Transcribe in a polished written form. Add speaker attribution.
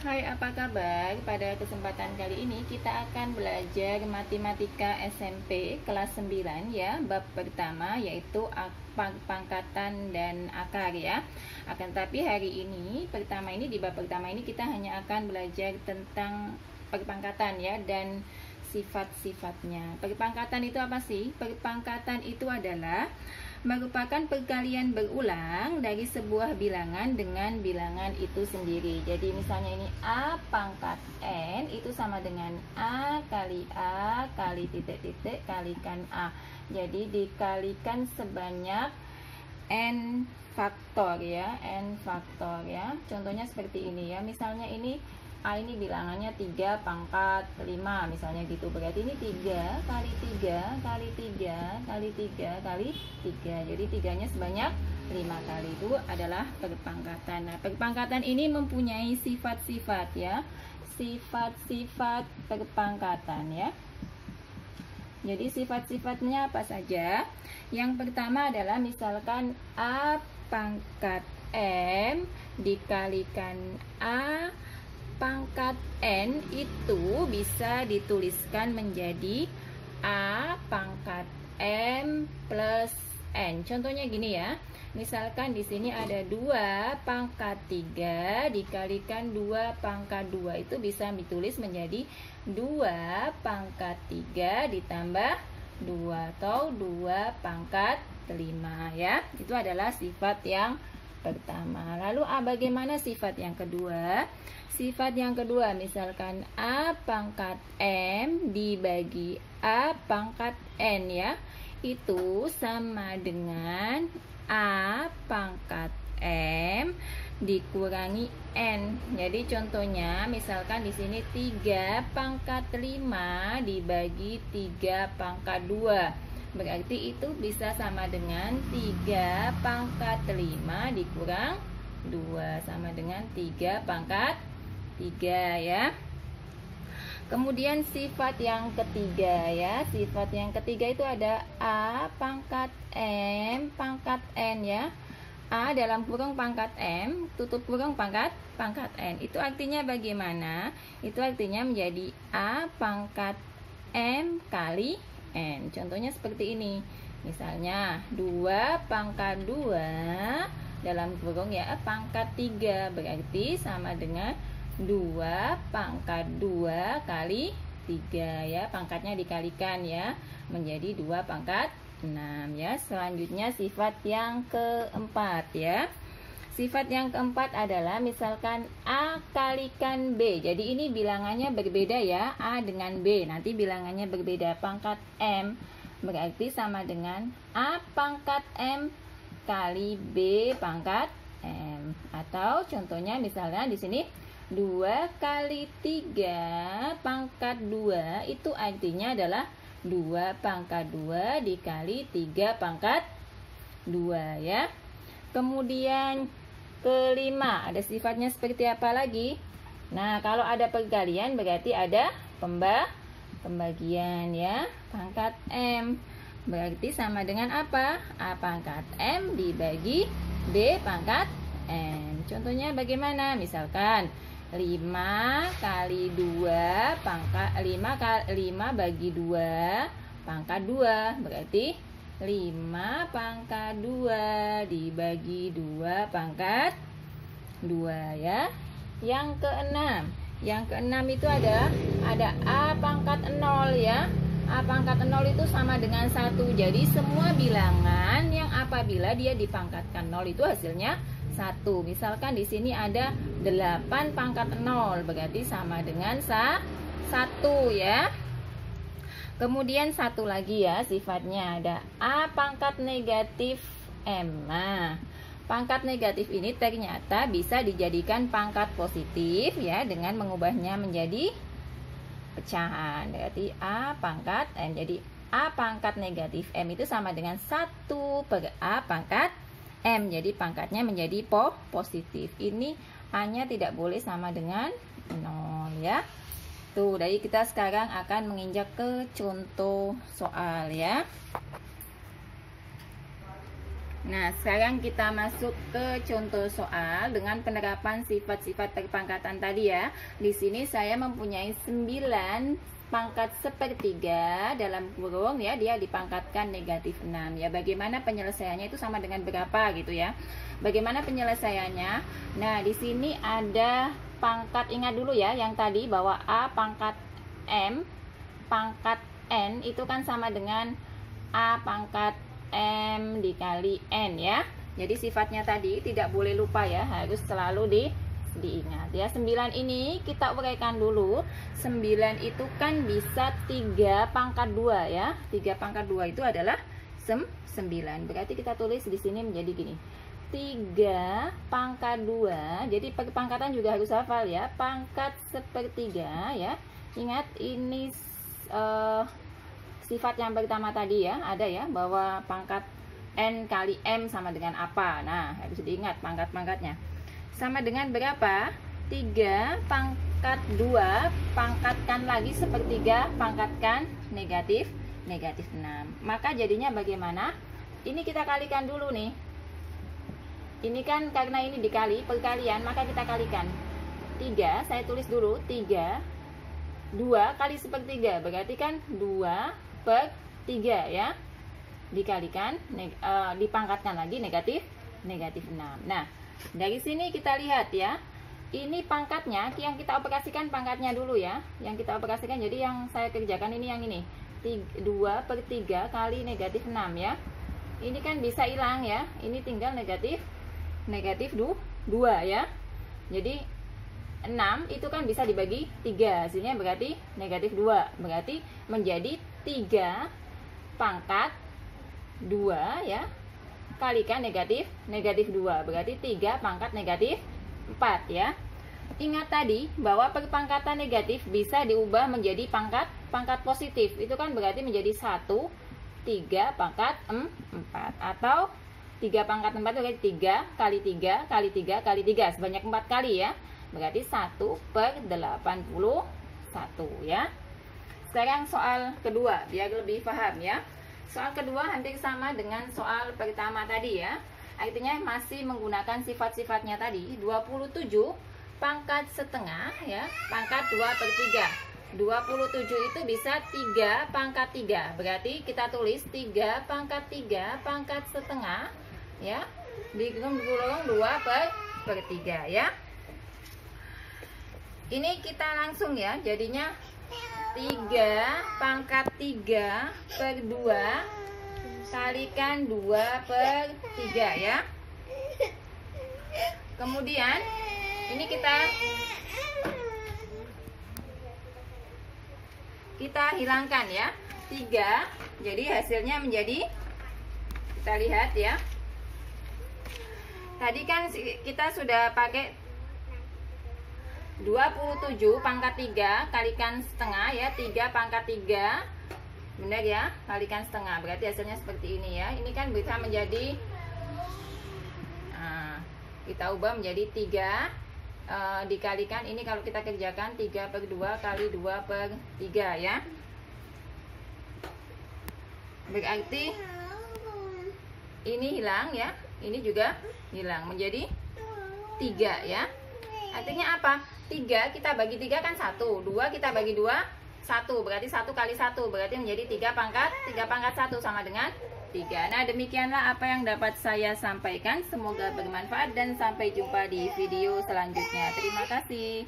Speaker 1: Hai, apa kabar? Pada kesempatan kali ini kita akan belajar matematika SMP kelas 9 ya, bab pertama yaitu pangkatan dan akar ya. Akan tapi hari ini di bab pertama ini kita hanya akan belajar tentang perpangkatan ya dan sifat-sifatnya. Perpangkatan itu apa sih? Perpangkatan itu adalah merupakan perkalian berulang dari sebuah bilangan dengan bilangan itu sendiri. Jadi misalnya ini A pangkat N itu sama dengan A kali titik-titik kalikan A. Jadi dikalikan sebanyak N faktor ya, N faktor ya. Contohnya seperti ini ya. Misalnya ini A ini bilangannya 3 pangkat 5 misalnya gitu. Berarti ini 3 kali 3 kali 3 kali 3 kali 3. Jadi 3-nya sebanyak 5 kali. Itu adalah perpangkatan. Nah, perpangkatan ini mempunyai sifat-sifat ya. Sifat-sifat perpangkatan ya. Jadi sifat-sifatnya apa saja? Yang pertama adalah misalkan A pangkat M dikalikan A pangkat N itu bisa dituliskan menjadi A pangkat M plus N. Contohnya gini ya. Misalkan di sini ada 2 pangkat 3 dikalikan 2 pangkat 2 itu bisa ditulis menjadi 2 pangkat 3 ditambah 2 atau 2 pangkat 5 ya. Itu adalah sifat yang pertama. Lalu bagaimana sifat yang kedua? Sifat yang kedua misalkan A pangkat M dibagi A pangkat N ya. Itu sama dengan A pangkat M dikurangi N. Jadi contohnya misalkan di sini 3 pangkat 5 dibagi 3 pangkat 2. Berarti itu bisa sama dengan 3 pangkat 5 dikurang 2 sama dengan 3 pangkat 3 ya. Kemudian sifat yang ketiga ya. Sifat yang ketiga itu ada A pangkat M pangkat N ya. A dalam kurung pangkat M tutup kurung pangkat N. Itu artinya bagaimana? Itu artinya menjadi A pangkat M kali N. Contohnya seperti ini. Misalnya 2 pangkat 2 dalam kurung ya pangkat 3. Berarti sama dengan 2 pangkat 2 kali 3 ya. Pangkatnya dikalikan ya menjadi 2 pangkat 6 ya. Selanjutnya sifat yang keempat ya. Sifat yang keempat adalah misalkan A kalikan B. Jadi ini bilangannya berbeda ya. A dengan B. Nanti bilangannya berbeda. Pangkat M berarti sama dengan A pangkat M kali B pangkat M. Atau contohnya misalnya di sini 2 kali 3 pangkat 2 itu artinya adalah 2 pangkat 2 dikali 3 pangkat 2 ya. Kemudian kelima, ada sifatnya seperti apa lagi? Nah, kalau ada perkalian berarti ada pembagian ya. Pangkat M berarti sama dengan apa? A pangkat M dibagi B pangkat M. Contohnya bagaimana? Misalkan 5 kali 2 pangkat 5 bagi 2 pangkat 2 berarti 5 pangkat 2 dibagi 2 pangkat 2 ya. Yang keenam itu ada A pangkat 0 ya. A pangkat 0 itu sama dengan 1. Jadi semua bilangan yang apabila dia dipangkatkan 0 itu hasilnya 1. Misalkan di sini ada 8 pangkat 0 berarti sama dengan 1 ya. Kemudian satu lagi ya sifatnya ada A pangkat negatif M. Nah, pangkat negatif ini ternyata bisa dijadikan pangkat positif ya dengan mengubahnya menjadi pecahan. Berarti A pangkat M. Jadi A pangkat negatif M itu sama dengan 1 per A pangkat M. Jadi pangkatnya menjadi positif. Ini hanya tidak boleh sama dengan 0 ya. Tuh, dari kita sekarang akan menginjak ke contoh soal ya. Nah, sekarang kita masuk ke contoh soal dengan penerapan sifat-sifat perpangkatan tadi ya. Di sini saya mempunyai 9 pangkat sepertiga dalam kurung ya, dia dipangkatkan negatif 6 ya. Bagaimana penyelesaiannya itu sama dengan berapa gitu ya. Bagaimana penyelesaiannya? Nah, di sini ada pangkat, ingat dulu ya yang tadi bahwa A pangkat M pangkat N itu kan sama dengan A pangkat M dikali N ya. Jadi sifatnya tadi tidak boleh lupa ya, harus selalu diingat ya. 9 ini kita uraikan dulu. 9 itu kan bisa 3 pangkat 2 ya. 3 pangkat 2 itu adalah 9. Berarti kita tulis di sini menjadi gini. 3 pangkat 2. Jadi perpangkatan juga harus hafal ya. Pangkat sepertiga ya. Ingat ini sifat yang pertama tadi ya, ada ya bahwa pangkat N kali M sama dengan apa. Nah, harus diingat pangkat-pangkatnya. Sama dengan berapa? 3 pangkat 2 pangkatkan lagi sepertiga, pangkatkan negatif 6. Maka jadinya bagaimana? Ini kita kalikan dulu nih. Ini kan karena ini dikali perkalian, maka kita kalikan. 3, saya tulis dulu 3 2 kali sepertiga, berarti kan 2 per 3 ya, dikalikan dipangkatkan lagi negatif 6. Nah, dari sini kita lihat ya, ini pangkatnya yang kita operasikan, pangkatnya dulu ya, yang kita operasikan. Jadi yang saya kerjakan ini yang ini 2 per 3 kali negatif 6 ya. Ini kan bisa hilang ya, ini tinggal negatif 2 ya. Jadi 6 itu kan bisa dibagi 3, hasilnya berarti negatif 2. Berarti menjadi 3 pangkat 2 ya, kalikan negatif 2. Berarti 3 pangkat negatif 4 ya. Ingat tadi bahwa perpangkatan negatif bisa diubah menjadi pangkat positif. Itu kan berarti menjadi 1 3 pangkat 4. Atau 3 pangkat 4 itu berarti 3 kali 3 kali 3 kali 3. Sebanyak 4 kali ya. Berarti 1 per 81 ya. Sekarang soal kedua, biar lebih paham ya. Soal kedua hampir sama dengan soal pertama tadi ya. Artinya masih menggunakan sifat-sifatnya tadi. 27 pangkat setengah ya, pangkat 2 per 3. 27 itu bisa 3 pangkat 3. Berarti kita tulis 3 pangkat 3 pangkat setengah ya, digulung 2 per 3 ya. Ini kita langsung ya, jadinya 3 pangkat 3 per 2 kalikan 2 per 3 ya. Kemudian ini kita hilangkan ya, 3. Jadi hasilnya menjadi, kita lihat ya. Tadi kan kita sudah pakai 27 pangkat 3 kalikan setengah ya, 3 pangkat 3 benar ya, kalikan setengah, berarti hasilnya seperti ini ya. Ini kan bisa menjadi, nah, kita ubah menjadi 3 dikalikan, ini kalau kita kerjakan 3 per 2 kali 2 per 3 ya. Berarti ini hilang ya, ini juga hilang menjadi 3 ya. Artinya apa? 3 kita bagi 3 kan 1, 2 kita bagi 2 1, berarti 1 kali 1 berarti menjadi 3 pangkat 1 sama dengan 3. Nah, demikianlah apa yang dapat saya sampaikan. Semoga bermanfaat dan sampai jumpa di video selanjutnya. Terima kasih.